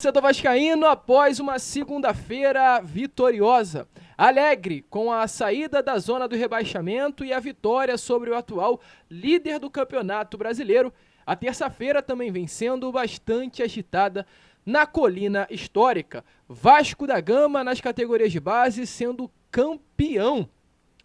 Torcedor vascaíno, após uma segunda-feira vitoriosa, alegre com a saída da zona do rebaixamento e a vitória sobre o atual líder do Campeonato Brasileiro, a terça-feira também vem sendo bastante agitada na colina histórica. Vasco da Gama nas categorias de base sendo campeão.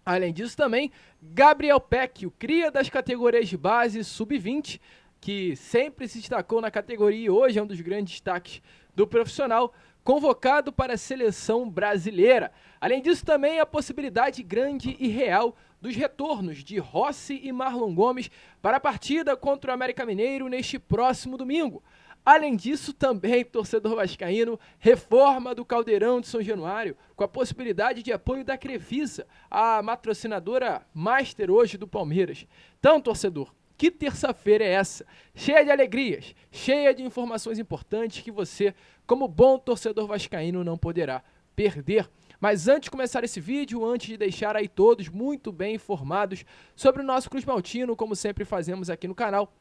Além disso também, Gabriel Pecchi, o cria das categorias de base sub-20, que sempre se destacou na categoria e hoje é um dos grandes destaques do profissional, convocado para a seleção brasileira. Além disso também a possibilidade grande e real dos retornos de Rossi e Marlon Gomes para a partida contra o América Mineiro neste próximo domingo. Além disso, também, torcedor vascaíno, reforma do Caldeirão de São Januário, com a possibilidade de apoio da Crefisa, a patrocinadora master hoje do Palmeiras. Então, torcedor, que terça-feira é essa? Cheia de alegrias, cheia de informações importantes que você, como bom torcedor vascaíno, não poderá perder. Mas antes de começar esse vídeo, antes de deixar aí todos muito bem informados sobre o nosso Cruz Maltino, como sempre fazemos aqui no canal,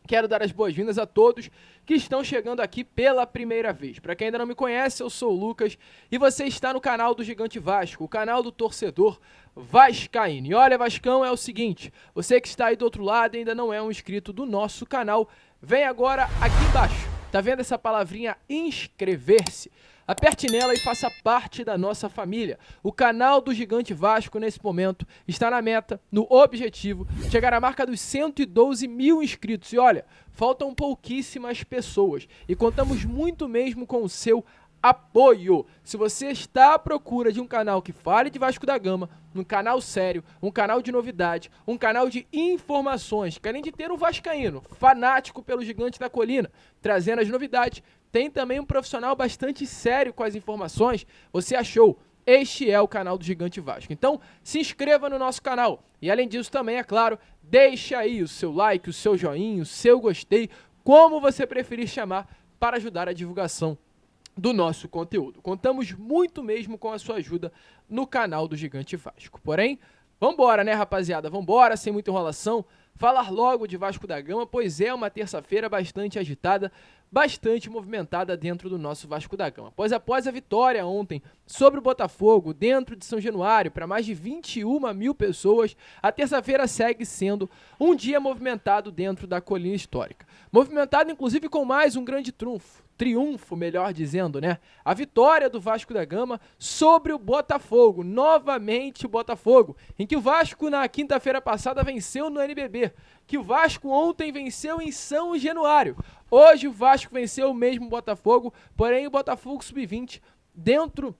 quero dar as boas-vindas a todos que estão chegando aqui pela primeira vez. Para quem ainda não me conhece, eu sou o Lucas e você está no canal do Gigante Vasco, o canal do torcedor vascaíno. E olha, Vascão, é o seguinte, você que está aí do outro lado e ainda não é um inscrito do nosso canal, vem agora aqui embaixo. Tá vendo essa palavrinha inscrever-se? Aperte nela e faça parte da nossa família. O canal do Gigante Vasco, nesse momento, está na meta, no objetivo, de chegar à marca dos 112 mil inscritos. E olha, faltam pouquíssimas pessoas e contamos muito mesmo com o seu apoio. Se você está à procura de um canal que fale de Vasco da Gama, um canal sério, um canal de novidade, um canal de informações, que além de ter um vascaíno fanático pelo Gigante da Colina, trazendo as novidades, tem também um profissional bastante sério com as informações, você achou? Este é o canal do Gigante Vasco. Então, se inscreva no nosso canal. E além disso também, é claro, deixa aí o seu like, o seu joinha, o seu gostei, como você preferir chamar, para ajudar a divulgação do nosso conteúdo. Contamos muito mesmo com a sua ajuda no canal do Gigante Vasco. Porém, vambora, né, rapaziada? Vambora, sem muita enrolação, falar logo de Vasco da Gama, pois é uma terça-feira bastante agitada, bastante movimentada dentro do nosso Vasco da Gama. Após a vitória ontem sobre o Botafogo, dentro de São Januário, para mais de 21 mil pessoas, a terça-feira segue sendo um dia movimentado dentro da colina histórica. Movimentado, inclusive, com mais um grande triunfo, melhor dizendo, né? A vitória do Vasco da Gama sobre o Botafogo, novamente o Botafogo, em que o Vasco na quinta-feira passada venceu no NBB, que o Vasco ontem venceu em São Januário. Hoje o Vasco venceu o mesmo Botafogo, porém o Botafogo sub-20 dentro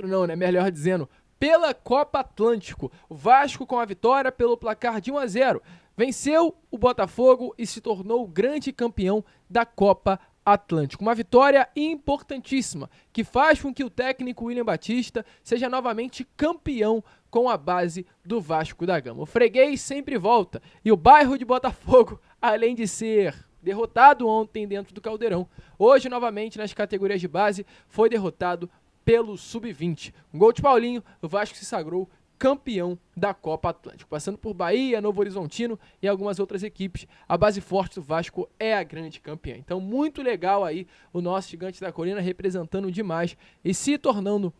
não, né? Melhor dizendo, pela Copa Atlântico. O Vasco com a vitória pelo placar de 1-0. Venceu o Botafogo e se tornou o grande campeão da Copa Atlântico. Uma vitória importantíssima, que faz com que o técnico William Batista seja novamente campeão com a base do Vasco da Gama. O freguês sempre volta e o bairro de Botafogo, além de ser derrotado ontem dentro do Caldeirão, hoje novamente nas categorias de base foi derrotado pelo Sub-20. Um gol de Paulinho, o Vasco se sagrou campeão da Copa Atlântico. Passando por Bahia, Novo Horizontino e algumas outras equipes, a base forte do Vasco é a grande campeã. Então, muito legal aí o nosso Gigante da Colina representando demais e se tornando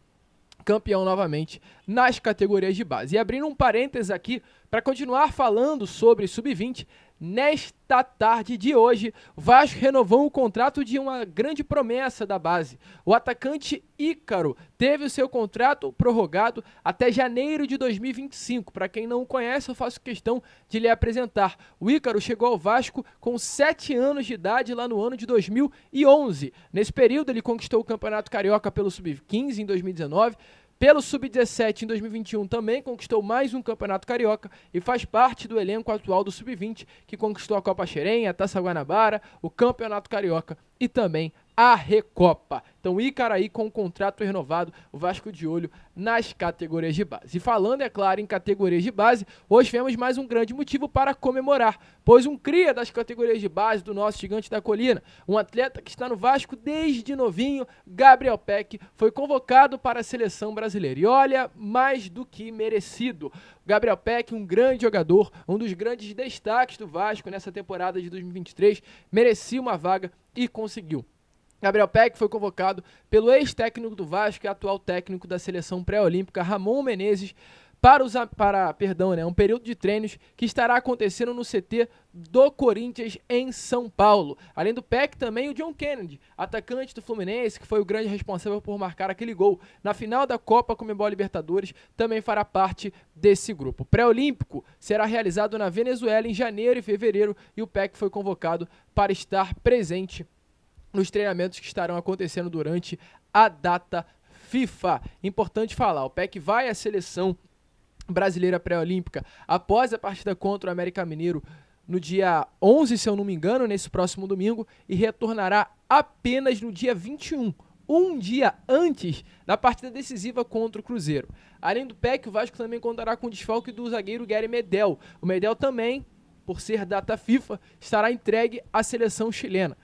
campeão novamente nas categorias de base. E abrindo um parênteses aqui, para continuar falando sobre Sub-20, nesta tarde de hoje, o Vasco renovou o contrato de uma grande promessa da base. O atacante Ícaro teve o seu contrato prorrogado até janeiro de 2025. Para quem não o conhece, eu faço questão de lhe apresentar. O Ícaro chegou ao Vasco com 7 anos de idade lá no ano de 2011. Nesse período, ele conquistou o Campeonato Carioca pelo Sub-15 em 2019, pelo Sub-17 em 2021 também conquistou mais um Campeonato Carioca e faz parte do elenco atual do Sub-20, que conquistou a Copa Xerém, a Taça Guanabara, o Campeonato Carioca e também a Recopa. Então, Ícaro aí com o contrato renovado, o Vasco de olho nas categorias de base. E falando, é claro, em categorias de base, hoje tivemos mais um grande motivo para comemorar, pois um cria das categorias de base do nosso Gigante da Colina, um atleta que está no Vasco desde novinho, Gabriel Pecchi, foi convocado para a seleção brasileira. E olha, mais do que merecido. Gabriel Pecchi, um grande jogador, um dos grandes destaques do Vasco nessa temporada de 2023, merecia uma vaga e conseguiu. Gabriel Peck foi convocado pelo ex-técnico do Vasco e atual técnico da seleção pré-olímpica, Ramon Menezes, para um período de treinos que estará acontecendo no CT do Corinthians em São Paulo. Além do Peck, também o John Kennedy, atacante do Fluminense, que foi o grande responsável por marcar aquele gol na final da Copa Conmebol Libertadores, também fará parte desse grupo. O pré-olímpico será realizado na Venezuela em janeiro e fevereiro e o Peck foi convocado para estar presente nos treinamentos que estarão acontecendo durante a data FIFA. Importante falar, o Peck vai à seleção brasileira pré-olímpica após a partida contra o América Mineiro no dia 11, se eu não me engano, nesse próximo domingo, e retornará apenas no dia 21, um dia antes da partida decisiva contra o Cruzeiro. Além do Peck, o Vasco também contará com o desfalque do zagueiro Gary Medel. O Medel também, por ser data FIFA, estará entregue à seleção chilena.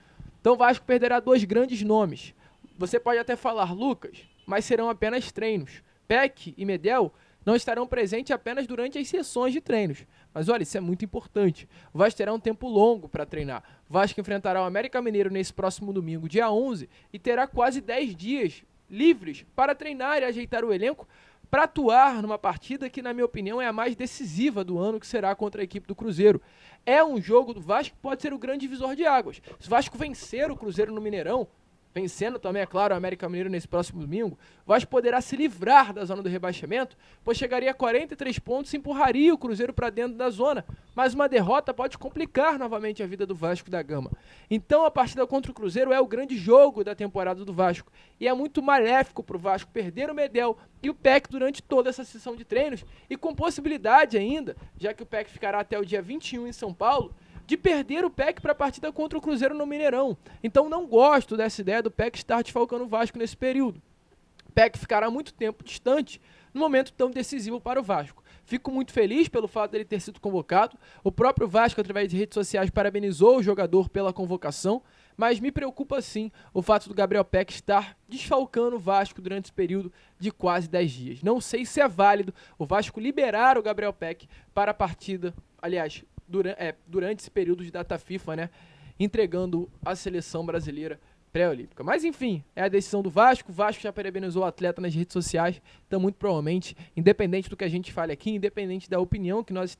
Então o Vasco perderá 2 grandes nomes. Você pode até falar, Lucas, mas serão apenas treinos. Peck e Medel não estarão presentes apenas durante as sessões de treinos. Mas olha, isso é muito importante. O Vasco terá um tempo longo para treinar. O Vasco enfrentará o América Mineiro nesse próximo domingo, dia 11, e terá quase 10 dias livres para treinar e ajeitar o elenco para atuar numa partida que, na minha opinião, é a mais decisiva do ano, que será contra a equipe do Cruzeiro. É um jogo do Vasco que pode ser o grande divisor de águas. Se o Vasco vencer o Cruzeiro no Mineirão, vencendo também, é claro, o América Mineiro nesse próximo domingo, o Vasco poderá se livrar da zona do rebaixamento, pois chegaria a 43 pontos e empurraria o Cruzeiro para dentro da zona. Mas uma derrota pode complicar novamente a vida do Vasco da Gama. Então a partida contra o Cruzeiro é o grande jogo da temporada do Vasco. E é muito maléfico para o Vasco perder o Medel e o Peck durante toda essa sessão de treinos, e com possibilidade ainda, já que o Peck ficará até o dia 21 em São Paulo, de perder o Peck para a partida contra o Cruzeiro no Mineirão. Então não gosto dessa ideia do Peck estar desfalcando o Vasco nesse período. O Peck ficará muito tempo distante no momento tão decisivo para o Vasco. Fico muito feliz pelo fato dele ter sido convocado. O próprio Vasco, através de redes sociais, parabenizou o jogador pela convocação, mas me preocupa sim o fato do Gabriel Peck estar desfalcando o Vasco durante esse período de quase 10 dias. Não sei se é válido o Vasco liberar o Gabriel Peck para a partida, aliás, durante esse período de data FIFA, né, entregando a seleção brasileira pré-olímpica. Mas enfim, é a decisão do Vasco. O Vasco já parabenizou o atleta nas redes sociais, então muito provavelmente, independente do que a gente fale aqui, independente da opinião que nós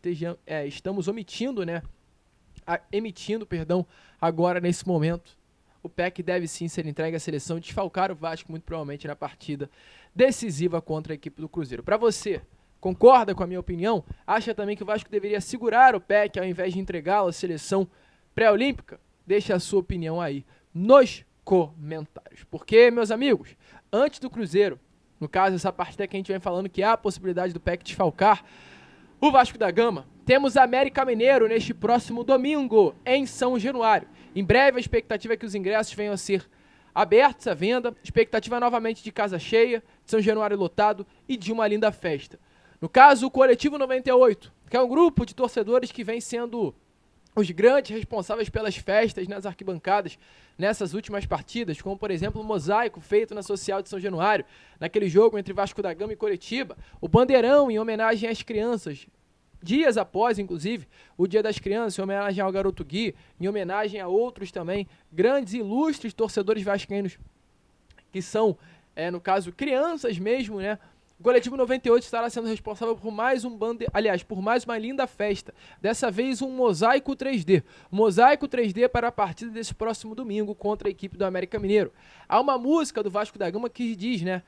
estamos emitindo agora nesse momento, o Peck deve sim ser entregue à seleção e desfalcar o Vasco muito provavelmente na partida decisiva contra a equipe do Cruzeiro. Para você, concorda com a minha opinião? Acha também que o Vasco deveria segurar o Peck ao invés de entregá-lo à seleção pré-olímpica? Deixa a sua opinião aí nos comentários. Porque, meus amigos, antes do Cruzeiro, no caso essa partida que a gente vem falando que há a possibilidade do Peck desfalcar o Vasco da Gama, temos América Mineiro neste próximo domingo em São Januário. Em breve a expectativa é que os ingressos venham a ser abertos à venda, expectativa novamente de casa cheia, de São Januário lotado e de uma linda festa. No caso, o Coletivo 98, que é um grupo de torcedores que vem sendo os grandes responsáveis pelas festas nas arquibancadas nessas últimas partidas, como, por exemplo, o mosaico feito na Social de São Januário, naquele jogo entre Vasco da Gama e Coritiba, o bandeirão em homenagem às crianças, dias após, inclusive, o Dia das Crianças, em homenagem ao Garoto Gui, em homenagem a outros também, grandes e ilustres torcedores vascaínos, que são, no caso, crianças mesmo, né? O Coletivo 98 estará sendo responsável por mais por mais uma linda festa. Dessa vez um mosaico 3D. Um mosaico 3D para a partida desse próximo domingo contra a equipe do América Mineiro. Há uma música do Vasco da Gama que diz, né?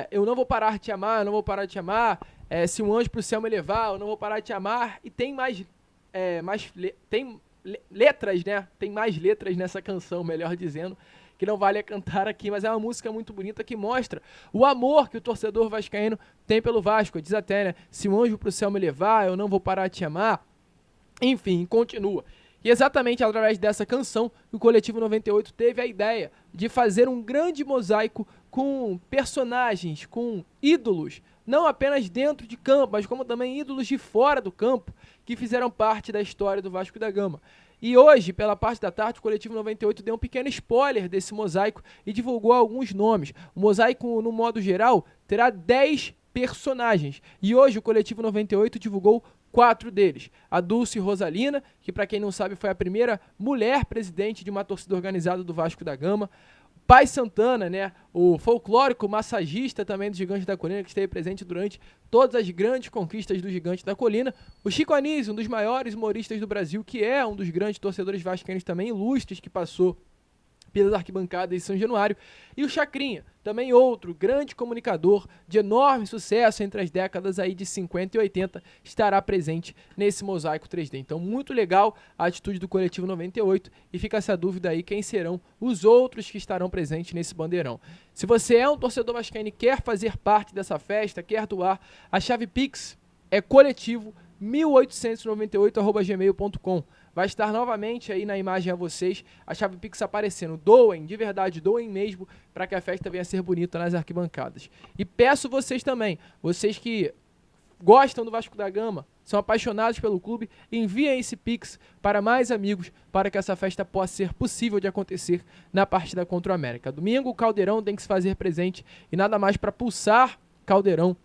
Eu não vou parar de te amar, eu não vou parar de te amar. Se um anjo pro céu me levar, eu não vou parar de te amar. E tem letras, né? Tem mais letras nessa canção, melhor dizendo, que não vale a cantar aqui, mas é uma música muito bonita que mostra o amor que o torcedor vascaíno tem pelo Vasco. Diz até, né, se um anjo pro céu me levar, eu não vou parar de te amar. Enfim, continua. E exatamente através dessa canção, o Coletivo 98 teve a ideia de fazer um grande mosaico com personagens, com ídolos, não apenas dentro de campo, mas como também ídolos de fora do campo, que fizeram parte da história do Vasco da Gama. E hoje, pela parte da tarde, o Coletivo 98 deu um pequeno spoiler desse mosaico e divulgou alguns nomes. O mosaico, no modo geral, terá 10 personagens. E hoje o Coletivo 98 divulgou 4 deles. A Dulce Rosalina, que para quem não sabe foi a primeira mulher presidente de uma torcida organizada do Vasco da Gama. Pai Santana, né, o folclórico massagista também do Gigante da Colina, que esteve presente durante todas as grandes conquistas do Gigante da Colina. O Chico Anísio, um dos maiores humoristas do Brasil, que é um dos grandes torcedores vascaínos também ilustres, que passou pelas arquibancadas de São Januário. E o Chacrinha, também outro grande comunicador de enorme sucesso entre as décadas aí de 50 e 80, estará presente nesse mosaico 3D. Então, muito legal a atitude do Coletivo 98 e fica essa dúvida aí quem serão os outros que estarão presentes nesse bandeirão. Se você é um torcedor vascaíno e quer fazer parte dessa festa, quer doar, a chave Pix é coletivo1898@gmail.com. Vai estar novamente aí na imagem a vocês a chave Pix aparecendo. Doem, de verdade, doem mesmo, para que a festa venha a ser bonita nas arquibancadas. E peço vocês também, vocês que gostam do Vasco da Gama, são apaixonados pelo clube, enviem esse Pix para mais amigos, para que essa festa possa ser possível de acontecer na partida contra o América. Domingo o Caldeirão tem que se fazer presente e nada mais para pulsar Caldeirão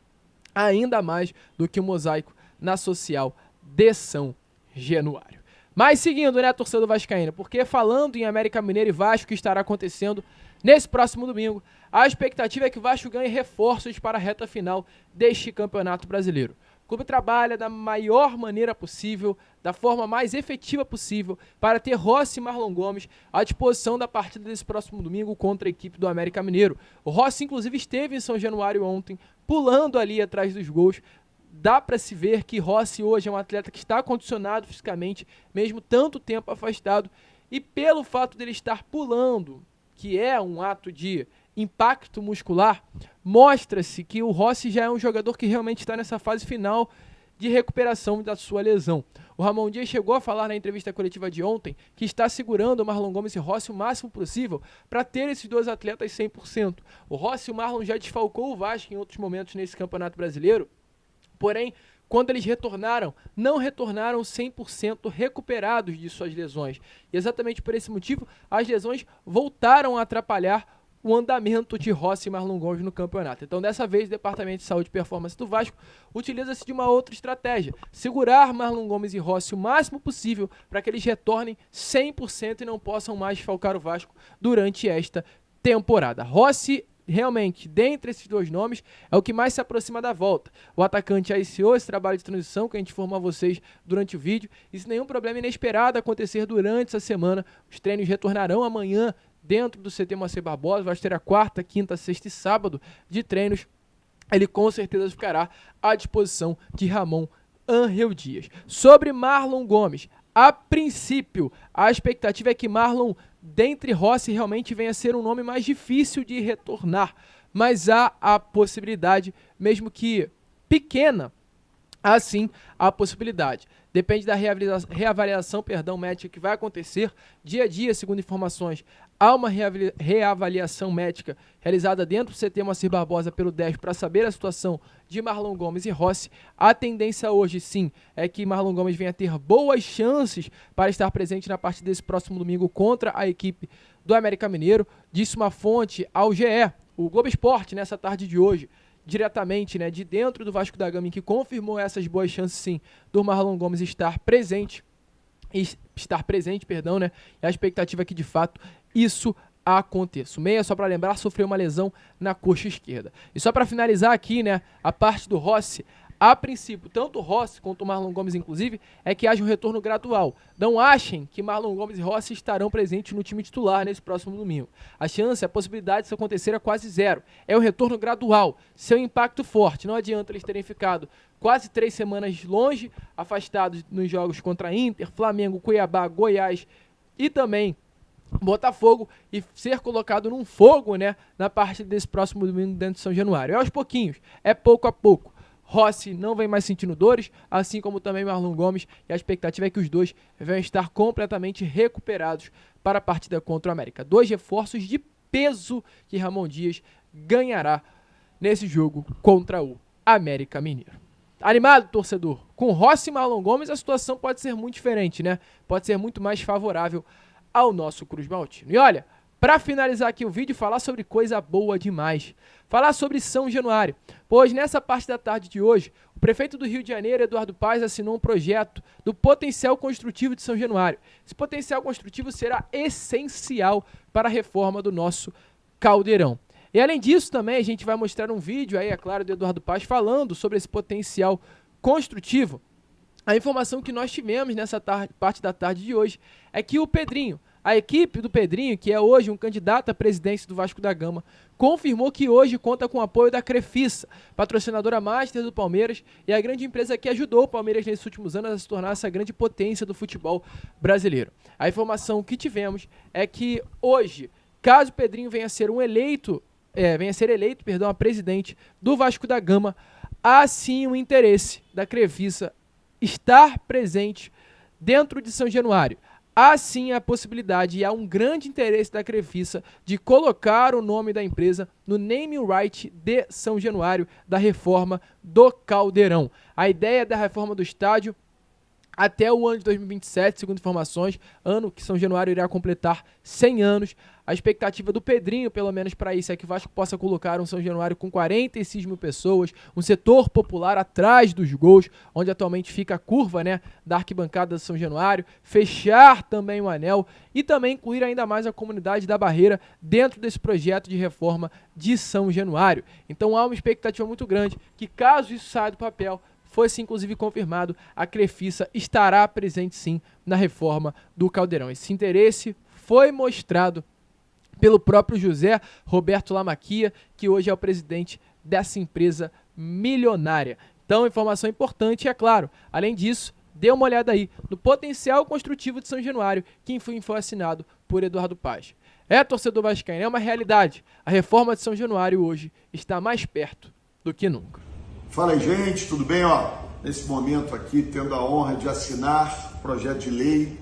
ainda mais do que o mosaico na social de São Januário. Mas seguindo, né, torcedor vascaíno, porque falando em América Mineiro e Vasco, que estará acontecendo nesse próximo domingo, a expectativa é que o Vasco ganhe reforços para a reta final deste Campeonato Brasileiro. O clube trabalha da maior maneira possível, da forma mais efetiva possível, para ter Rossi e Marlon Gomes à disposição da partida desse próximo domingo contra a equipe do América Mineiro. O Rossi, inclusive, esteve em São Januário ontem, pulando ali atrás dos gols. Dá para se ver que Rossi hoje é um atleta que está condicionado fisicamente, mesmo tanto tempo afastado, e pelo fato dele estar pulando, que é um ato de impacto muscular, mostra-se que o Rossi já é um jogador que realmente está nessa fase final de recuperação da sua lesão. O Ramon Dias chegou a falar na entrevista coletiva de ontem que está segurando o Marlon Gomes e Rossi o máximo possível para ter esses dois atletas 100%. O Rossi e o Marlon já desfalcou o Vasco em outros momentos nesse Campeonato Brasileiro. Porém, quando eles retornaram, não retornaram 100% recuperados de suas lesões. E exatamente por esse motivo, as lesões voltaram a atrapalhar o andamento de Rossi e Marlon Gomes no campeonato. Então, dessa vez, o Departamento de Saúde e Performance do Vasco utiliza-se de uma outra estratégia. Segurar Marlon Gomes e Rossi o máximo possível para que eles retornem 100% e não possam mais desfalcar o Vasco durante esta temporada. Rossi, realmente, dentre esses dois nomes, é o que mais se aproxima da volta. O atacante iniciou esse trabalho de transição que a gente informou a vocês durante o vídeo, e sem nenhum problema inesperado acontecer durante essa semana. Os treinos retornarão amanhã dentro do CT Moacir Barbosa. Vai ter a quarta, quinta, sexta e sábado de treinos. Ele com certeza ficará à disposição de Ramon Angel Dias. Sobre Marlon Gomes, a princípio, a expectativa é que Marlon, dentre Rossi, realmente venha a ser um nome mais difícil de retornar, mas há a possibilidade, mesmo que pequena, assim a possibilidade. Depende da reavaliação médica que vai acontecer dia a dia, segundo informações. Há uma reavaliação médica realizada dentro do CT Moacir Barbosa pelo DEF para saber a situação de Marlon Gomes e Rossi. A tendência hoje, sim, é que Marlon Gomes venha a ter boas chances para estar presente na partida desse próximo domingo contra a equipe do América Mineiro. Disse uma fonte ao GE, o Globo Esporte, nessa tarde de hoje, diretamente, né, de dentro do Vasco da Gama, que confirmou essas boas chances, sim, do Marlon Gomes estar presente, né, e a expectativa é que, de fato, isso aconteça. O meia, só para lembrar, sofreu uma lesão na coxa esquerda. E só para finalizar aqui, né, a parte do Rossi, a princípio, tanto o Rossi quanto o Marlon Gomes, inclusive, é que haja um retorno gradual. Não achem que Marlon Gomes e Rossi estarão presentes no time titular nesse próximo domingo. A chance, a possibilidade disso acontecer é quase zero. É um retorno gradual, seu impacto forte. Não adianta eles terem ficado quase 3 semanas longe, afastados nos jogos contra Inter, Flamengo, Cuiabá, Goiás e também Botafogo, e ser colocado num fogo, né, na parte desse próximo domingo dentro de São Januário. É aos pouquinhos, é pouco a pouco. Rossi não vem mais sentindo dores, assim como também Marlon Gomes, e a expectativa é que os dois venham estar completamente recuperados para a partida contra o América. 2 reforços de peso que Ramon Dias ganhará nesse jogo contra o América Mineiro. Animado, torcedor? Com Rossi e Marlon Gomes a situação pode ser muito diferente, né? Pode ser muito mais favorável ao nosso Cruz Maltino. E olha, para finalizar aqui o vídeo, falar sobre coisa boa demais. Falar sobre São Januário, pois nessa parte da tarde de hoje, o prefeito do Rio de Janeiro, Eduardo Paes, assinou um projeto do potencial construtivo de São Januário. Esse potencial construtivo será essencial para a reforma do nosso Caldeirão. E além disso também a gente vai mostrar um vídeo aí, é claro, do Eduardo Paes falando sobre esse potencial construtivo. A informação que nós tivemos nessa parte da tarde de hoje é que o Pedrinho, a equipe do Pedrinho, que é hoje um candidato à presidência do Vasco da Gama, confirmou que hoje conta com o apoio da Crefisa, patrocinadora master do Palmeiras e a grande empresa que ajudou o Palmeiras nesses últimos anos a se tornar essa grande potência do futebol brasileiro. A informação que tivemos é que hoje, caso o Pedrinho venha a ser eleito a presidente do Vasco da Gama, há sim o interesse da Crefisa estar presente dentro de São Januário. Há sim a possibilidade e há um grande interesse da Crefisa de colocar o nome da empresa no naming right de São Januário, da reforma do Caldeirão. A ideia da reforma do estádio até o ano de 2027, segundo informações, ano que São Januário irá completar 100 anos. A expectativa do Pedrinho, pelo menos para isso, é que o Vasco possa colocar um São Januário com 46 mil pessoas, um setor popular atrás dos gols, onde atualmente fica a curva, né, da arquibancada do São Januário, fechar também o anel e também incluir ainda mais a comunidade da Barreira dentro desse projeto de reforma de São Januário. Então há uma expectativa muito grande que, caso isso saia do papel, fosse inclusive confirmado, a Crefisa estará presente sim na reforma do Caldeirão. Esse interesse foi mostrado pelo próprio José Roberto Lamaquia, que hoje é o presidente dessa empresa milionária. Então, informação importante, é claro. Além disso, dê uma olhada aí no potencial construtivo de São Januário, que enfim foi assinado por Eduardo Paes. Torcedor vascaíno, é uma realidade. A reforma de São Januário hoje está mais perto do que nunca. Fala aí, gente, tudo bem? Nesse momento aqui, tendo a honra de assinar o projeto de lei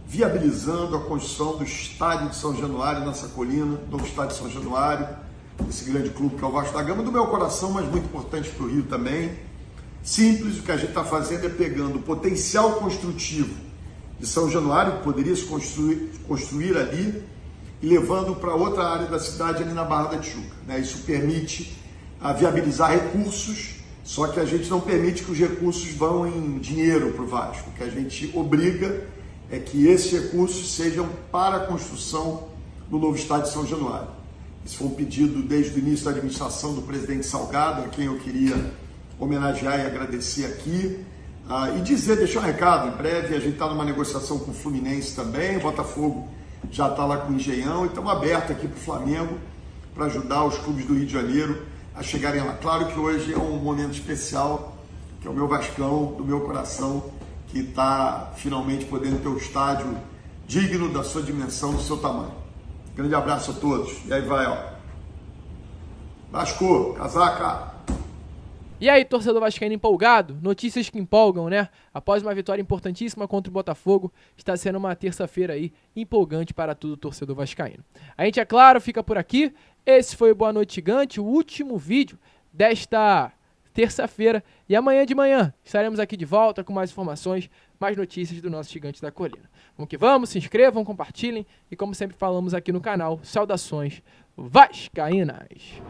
viabilizando a construção do estádio de São Januário, nessa colina, novo estádio de São Januário, esse grande clube que é o Vasco da Gama, do meu coração, mas muito importante para o Rio também. Simples, o que a gente está fazendo é pegando o potencial construtivo de São Januário, que poderia se construir ali, e levando para outra área da cidade, ali na Barra da Tijuca. Isso permite viabilizar recursos, só que a gente não permite que os recursos vão em dinheiro para o Vasco. O que a gente obriga é que esses recursos sejam para a construção do novo estádio de São Januário. Esse foi um pedido desde o início da administração do presidente Salgado, a quem eu queria homenagear e agradecer aqui. E deixar um recado, em breve a gente está numa negociação com o Fluminense também, o Botafogo já está lá com o Engenhão, e estamos abertos aqui para o Flamengo para ajudar os clubes do Rio de Janeiro a chegarem lá. Claro que hoje é um momento especial, que é o meu Vascão, do meu coração, que está finalmente podendo ter um estádio digno da sua dimensão, do seu tamanho. Grande abraço a todos. E aí vai, Vasco, casaca! E aí, torcedor vascaíno empolgado? Notícias que empolgam, né? Após uma vitória importantíssima contra o Botafogo, está sendo uma terça-feira aí empolgante para todo torcedor vascaíno. A gente, é claro, fica por aqui. Esse foi o Boa Noite Gigante, o último vídeo desta terça-feira. E amanhã de manhã estaremos aqui de volta com mais informações, mais notícias do nosso Gigante da Colina. Vamos que vamos, se inscrevam, compartilhem e, como sempre falamos aqui no canal, saudações vascaínas!